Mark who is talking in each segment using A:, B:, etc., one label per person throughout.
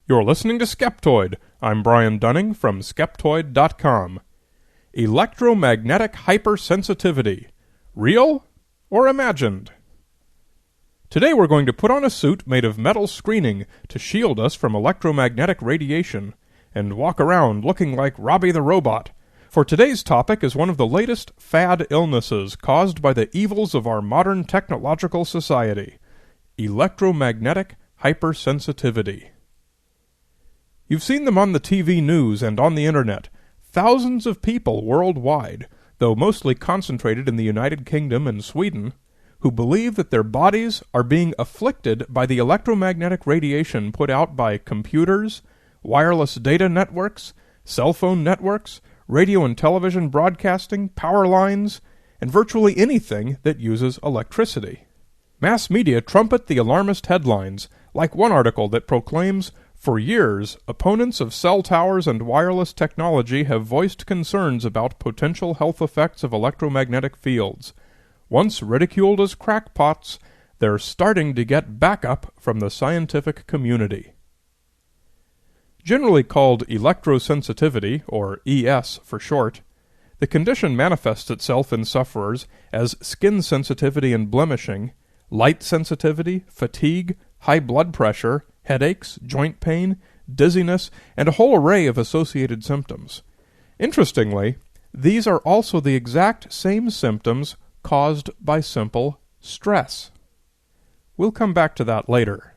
A: You're listening to Skeptoid. I'm Brian Dunning from Skeptoid.com. Electromagnetic Hypersensitivity. Real or imagined? Today we're going to put on a suit made of metal screening to shield us from electromagnetic radiation, and walk around looking like Robbie the Robot. For today's topic is one of the latest fad illnesses caused by the evils of our modern technological society: electromagnetic hypersensitivity. You've seen them on the TV news and on the internet. Thousands of people worldwide, though mostly concentrated in the United Kingdom and Sweden, who believe that their bodies are being afflicted by the electromagnetic radiation put out by computers, wireless data networks, cell phone networks, radio and television broadcasting, power lines, and virtually anything that uses electricity. Mass media trumpet the alarmist headlines, like one article that proclaims, "For years, opponents of cell towers and wireless technology have voiced concerns about potential health effects of electromagnetic fields. Once ridiculed as crackpots, they're starting to get backup from the scientific community." Generally called electrosensitivity, or ES for short, the condition manifests itself in sufferers as skin sensitivity and blemishing, light sensitivity, fatigue, high blood pressure, headaches, joint pain, dizziness, and a whole array of associated symptoms. Interestingly, these are also the exact same symptoms caused by simple stress. We'll come back to that later.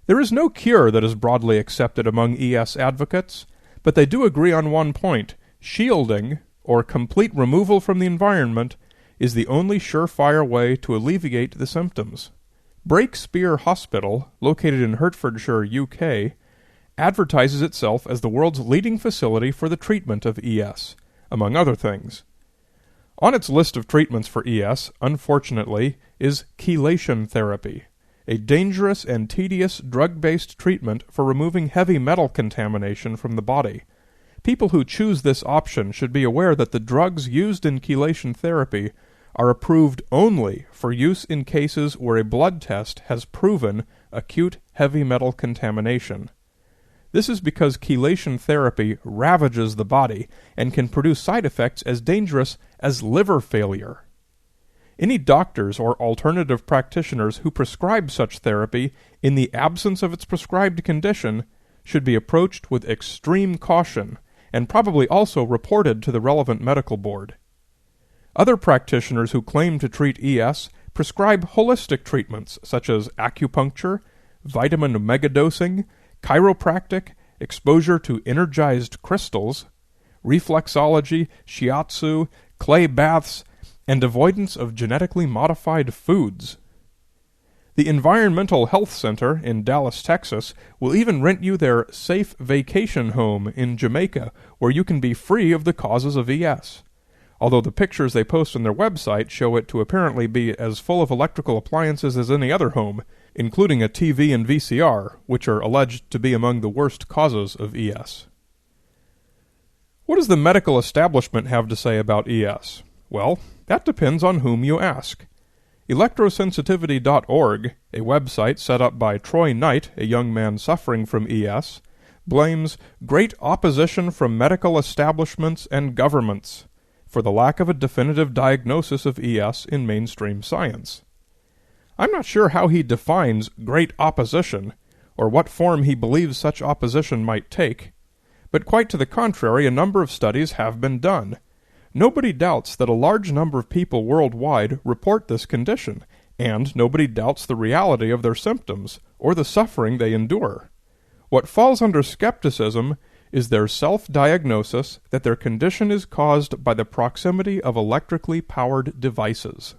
A: There is no cure that is broadly accepted among ES advocates, but they do agree on one point: shielding, or complete removal from the environment, is the only surefire way to alleviate the symptoms. Breakspear Hospital, located in Hertfordshire, UK, advertises itself as the world's leading facility for the treatment of ES, among other things. On its list of treatments for ES, unfortunately, is chelation therapy, a dangerous and tedious drug-based treatment for removing heavy metal contamination from the body. People who choose this option should be aware that the drugs used in chelation therapy are approved only for use in cases where a blood test has proven acute heavy metal contamination. This is because chelation therapy ravages the body and can produce side effects as dangerous as liver failure. Any doctors or alternative practitioners who prescribe such therapy in the absence of its prescribed condition should be approached with extreme caution and probably also reported to the relevant medical board. Other practitioners who claim to treat ES prescribe holistic treatments such as acupuncture, vitamin megadosing, chiropractic, exposure to energized crystals, reflexology, shiatsu, clay baths, and avoidance of genetically modified foods. The Environmental Health Center in Dallas, Texas, will even rent you their safe vacation home in Jamaica, where you can be free of the causes of ES. Although the pictures they post on their website show it to apparently be as full of electrical appliances as any other home, including a TV and VCR, which are alleged to be among the worst causes of ES. What does the medical establishment have to say about ES? Well, that depends on whom you ask. Electrosensitivity.org, a website set up by Troy Knight, a young man suffering from ES, blames great opposition from medical establishments and governments for the lack of a definitive diagnosis of ES in mainstream science. I'm not sure how he defines great opposition, or what form he believes such opposition might take, but quite to the contrary, a number of studies have been done. Nobody doubts that a large number of people worldwide report this condition, and nobody doubts the reality of their symptoms, or the suffering they endure. What falls under skepticism is their self-diagnosis that their condition is caused by the proximity of electrically powered devices.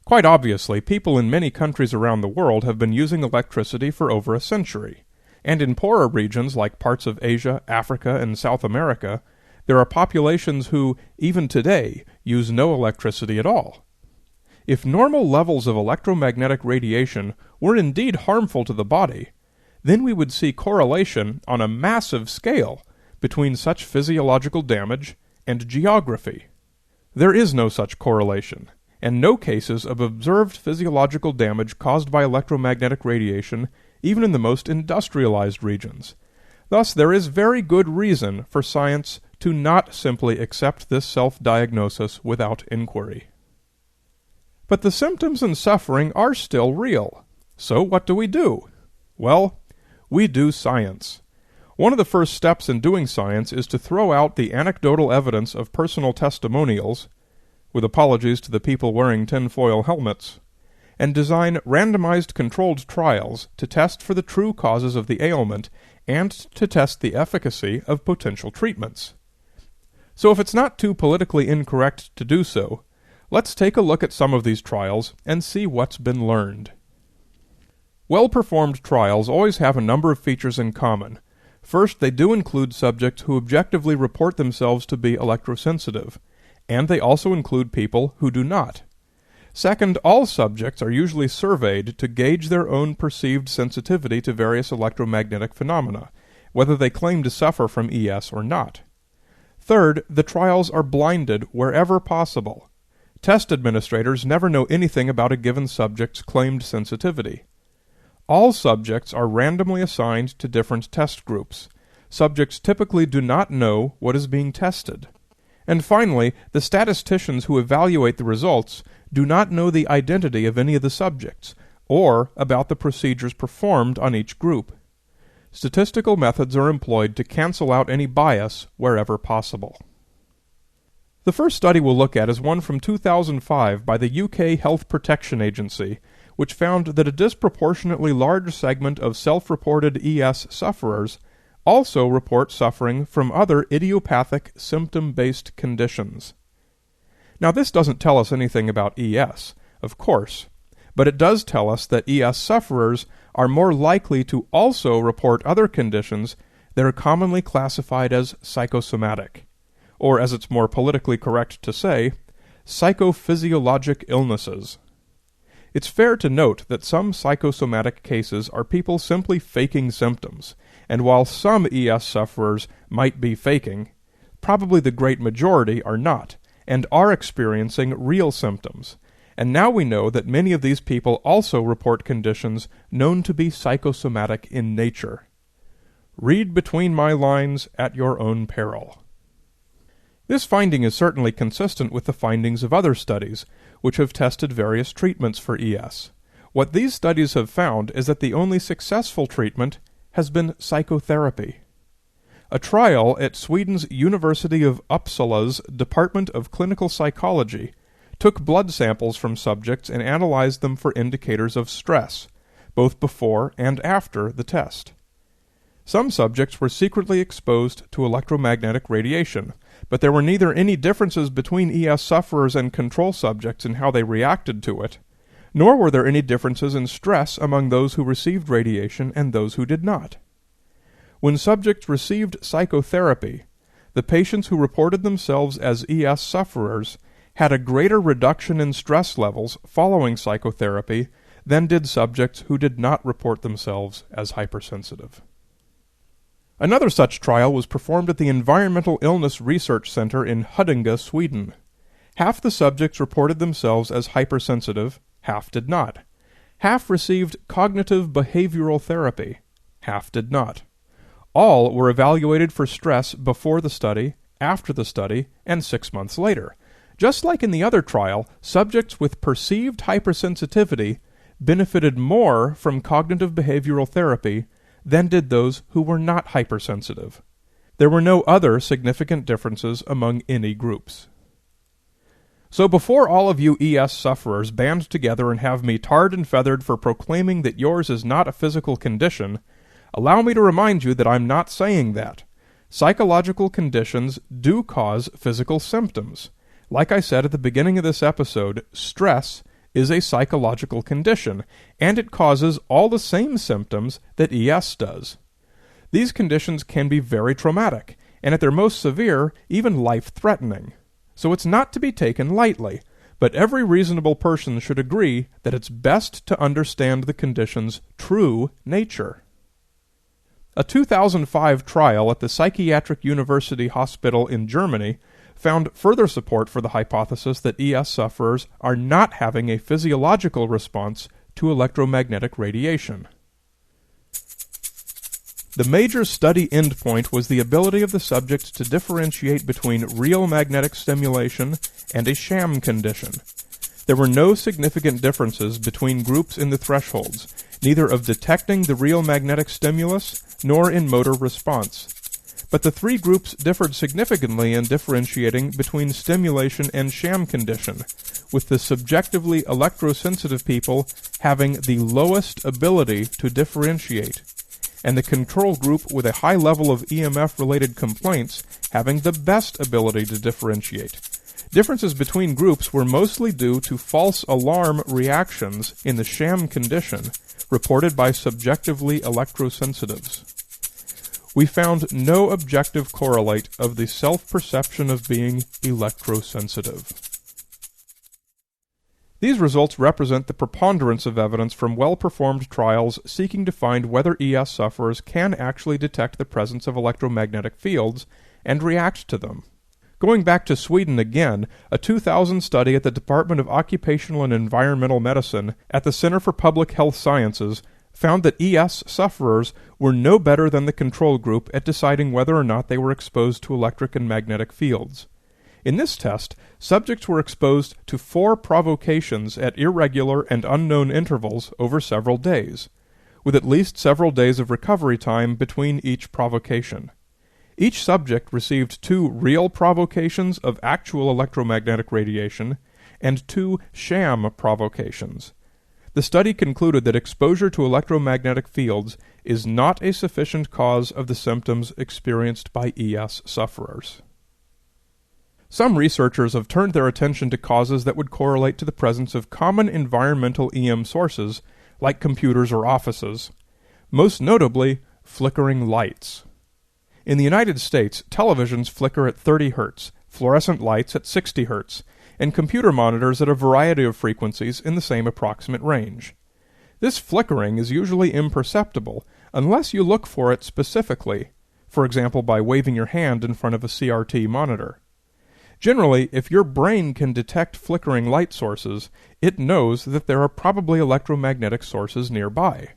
A: Quite obviously, people in many countries around the world have been using electricity for over a century, and in poorer regions like parts of Asia, Africa, and South America, there are populations who, even today, use no electricity at all. If normal levels of electromagnetic radiation were indeed harmful to the body, then we would see correlation on a massive scale between such physiological damage and geography. There is no such correlation, and no cases of observed physiological damage caused by electromagnetic radiation even in the most industrialized regions. Thus, there is very good reason for science to not simply accept this self-diagnosis without inquiry. But the symptoms and suffering are still real. So what do we do? Well, we do science. One of the first steps in doing science is to throw out the anecdotal evidence of personal testimonials, with apologies to the people wearing tinfoil helmets, and design randomized controlled trials to test for the true causes of the ailment and to test the efficacy of potential treatments. So if it's not too politically incorrect to do so, let's take a look at some of these trials and see what's been learned. Well-performed trials always have a number of features in common. First, they do include subjects who objectively report themselves to be electrosensitive, and they also include people who do not. Second, all subjects are usually surveyed to gauge their own perceived sensitivity to various electromagnetic phenomena, whether they claim to suffer from ES or not. Third, the trials are blinded wherever possible. Test administrators never know anything about a given subject's claimed sensitivity. All subjects are randomly assigned to different test groups. Subjects typically do not know what is being tested. And finally, the statisticians who evaluate the results do not know the identity of any of the subjects, or about the procedures performed on each group. Statistical methods are employed to cancel out any bias wherever possible. The first study we'll look at is one from 2005 by the UK Health Protection Agency, which found that a disproportionately large segment of self-reported ES sufferers also report suffering from other idiopathic symptom-based conditions. Now, this doesn't tell us anything about ES, of course, but it does tell us that ES sufferers are more likely to also report other conditions that are commonly classified as psychosomatic, or as it's more politically correct to say, psychophysiologic illnesses. It's fair to note that some psychosomatic cases are people simply faking symptoms, and while some ES sufferers might be faking, probably the great majority are not, and are experiencing real symptoms. And now we know that many of these people also report conditions known to be psychosomatic in nature. Read between my lines at your own peril. This finding is certainly consistent with the findings of other studies, which have tested various treatments for ES. What these studies have found is that the only successful treatment has been psychotherapy. A trial at Sweden's University of Uppsala's Department of Clinical Psychology took blood samples from subjects and analyzed them for indicators of stress, both before and after the test. Some subjects were secretly exposed to electromagnetic radiation, but there were neither any differences between ES sufferers and control subjects in how they reacted to it, nor were there any differences in stress among those who received radiation and those who did not. When subjects received psychotherapy, the patients who reported themselves as ES sufferers had a greater reduction in stress levels following psychotherapy than did subjects who did not report themselves as hypersensitive. Another such trial was performed at the Environmental Illness Research Center in Huddinge, Sweden. Half the subjects reported themselves as hypersensitive, half did not. Half received cognitive behavioral therapy, half did not. All were evaluated for stress before the study, after the study, and 6 months later. Just like in the other trial, subjects with perceived hypersensitivity benefited more from cognitive behavioral therapy than did those who were not hypersensitive. There were no other significant differences among any groups. So before all of you ES sufferers band together and have me tarred and feathered for proclaiming that yours is not a physical condition, allow me to remind you that I'm not saying that. Psychological conditions do cause physical symptoms. Like I said at the beginning of this episode, stress is a psychological condition, and it causes all the same symptoms that ES does. These conditions can be very traumatic, and at their most severe, even life-threatening. So it's not to be taken lightly, but every reasonable person should agree that it's best to understand the condition's true nature. A 2005 trial at the Psychiatric University Hospital in Germany found further support for the hypothesis that ES sufferers are not having a physiological response to electromagnetic radiation. The major study endpoint was the ability of the subject to differentiate between real magnetic stimulation and a sham condition. There were no significant differences between groups in the thresholds, neither of detecting the real magnetic stimulus nor in motor response. But the three groups differed significantly in differentiating between stimulation and sham condition, with the subjectively electrosensitive people having the lowest ability to differentiate, and the control group with a high level of EMF-related complaints having the best ability to differentiate. Differences between groups were mostly due to false alarm reactions in the sham condition reported by subjectively electrosensitives. We found no objective correlate of the self-perception of being electrosensitive. These results represent the preponderance of evidence from well-performed trials seeking to find whether ES sufferers can actually detect the presence of electromagnetic fields and react to them. Going back to Sweden again, a 2000 study at the Department of Occupational and Environmental Medicine at the Center for Public Health Sciences found that ES sufferers were no better than the control group at deciding whether or not they were exposed to electric and magnetic fields. In this test, subjects were exposed to 4 provocations at irregular and unknown intervals over several days, with at least several days of recovery time between each provocation. Each subject received 2 real provocations of actual electromagnetic radiation and 2 sham provocations. The study concluded that exposure to electromagnetic fields is not a sufficient cause of the symptoms experienced by ES sufferers. Some researchers have turned their attention to causes that would correlate to the presence of common environmental EM sources, like computers or offices, most notably flickering lights. In the United States, televisions flicker at 30 Hz, fluorescent lights at 60 Hz, and computer monitors at a variety of frequencies in the same approximate range. This flickering is usually imperceptible unless you look for it specifically, for example by waving your hand in front of a CRT monitor. Generally, if your brain can detect flickering light sources, it knows that there are probably electromagnetic sources nearby.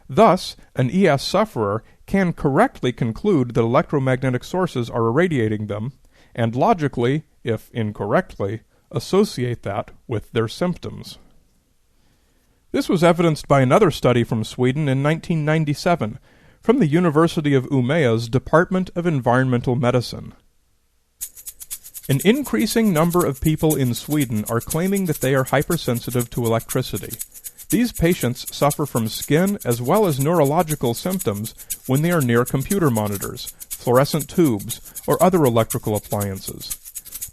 A: Thus, an ES sufferer can correctly conclude that electromagnetic sources are irradiating them, and logically, if incorrectly, associate that with their symptoms. This was evidenced by another study from Sweden in 1997 from the University of Umeå's Department of Environmental Medicine. An increasing number of people in Sweden are claiming that they are hypersensitive to electricity. These patients suffer from skin as well as neurological symptoms when they are near computer monitors, fluorescent tubes, or other electrical appliances.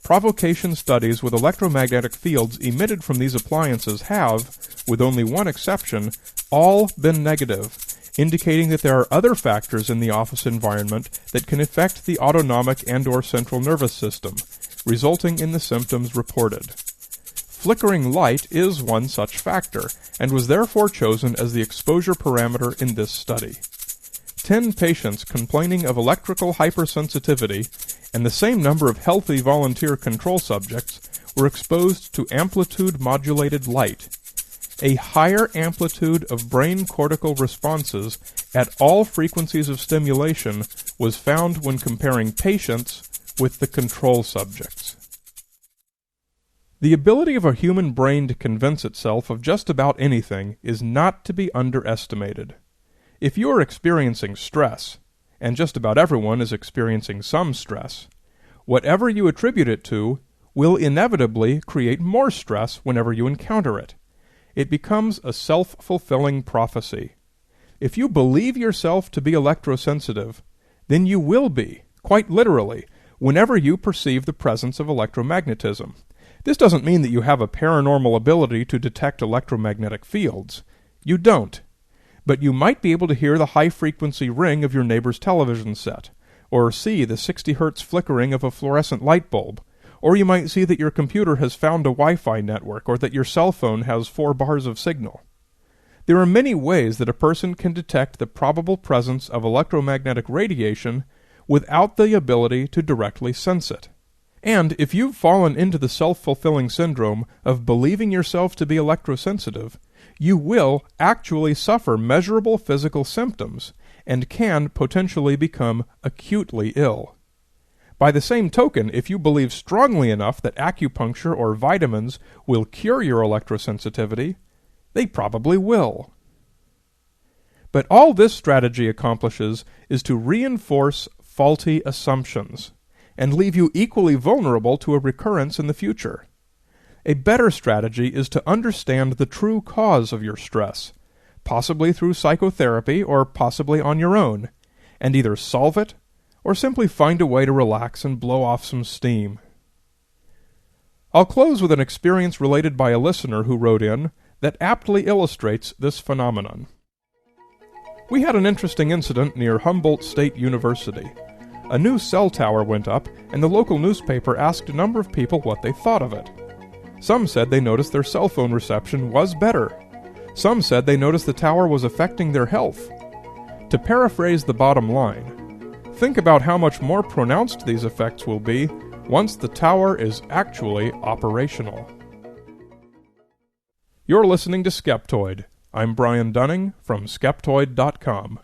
A: Provocation studies with electromagnetic fields emitted from these appliances have, with only one exception, all been negative, indicating that there are other factors in the office environment that can affect the autonomic and/or central nervous system, resulting in the symptoms reported. Flickering light is one such factor, and was therefore chosen as the exposure parameter in this study. 10 patients complaining of electrical hypersensitivity and the same number of healthy volunteer control subjects were exposed to amplitude-modulated light. A higher amplitude of brain cortical responses at all frequencies of stimulation was found when comparing patients with the control subjects. The ability of a human brain to convince itself of just about anything is not to be underestimated. If you are experiencing stress, and just about everyone is experiencing some stress, whatever you attribute it to will inevitably create more stress whenever you encounter it. It becomes a self-fulfilling prophecy. If you believe yourself to be electrosensitive, then you will be, quite literally, whenever you perceive the presence of electromagnetism. This doesn't mean that you have a paranormal ability to detect electromagnetic fields. You don't. But you might be able to hear the high-frequency ring of your neighbor's television set, or see the 60 Hz flickering of a fluorescent light bulb, or you might see that your computer has found a Wi-Fi network, or that your cell phone has 4 bars of signal. There are many ways that a person can detect the probable presence of electromagnetic radiation without the ability to directly sense it. And if you've fallen into the self-fulfilling syndrome of believing yourself to be electrosensitive, you will actually suffer measurable physical symptoms, and can potentially become acutely ill. By the same token, if you believe strongly enough that acupuncture or vitamins will cure your electrosensitivity, they probably will. But all this strategy accomplishes is to reinforce faulty assumptions and leave you equally vulnerable to a recurrence in the future. A better strategy is to understand the true cause of your stress, possibly through psychotherapy or possibly on your own, and either solve it or simply find a way to relax and blow off some steam. I'll close with an experience related by a listener who wrote in that aptly illustrates this phenomenon. We had an interesting incident near Humboldt State University. A new cell tower went up, and the local newspaper asked a number of people what they thought of it. Some said they noticed their cell phone reception was better. Some said they noticed the tower was affecting their health. To paraphrase the bottom line, think about how much more pronounced these effects will be once the tower is actually operational. You're listening to Skeptoid. I'm Brian Dunning from Skeptoid.com.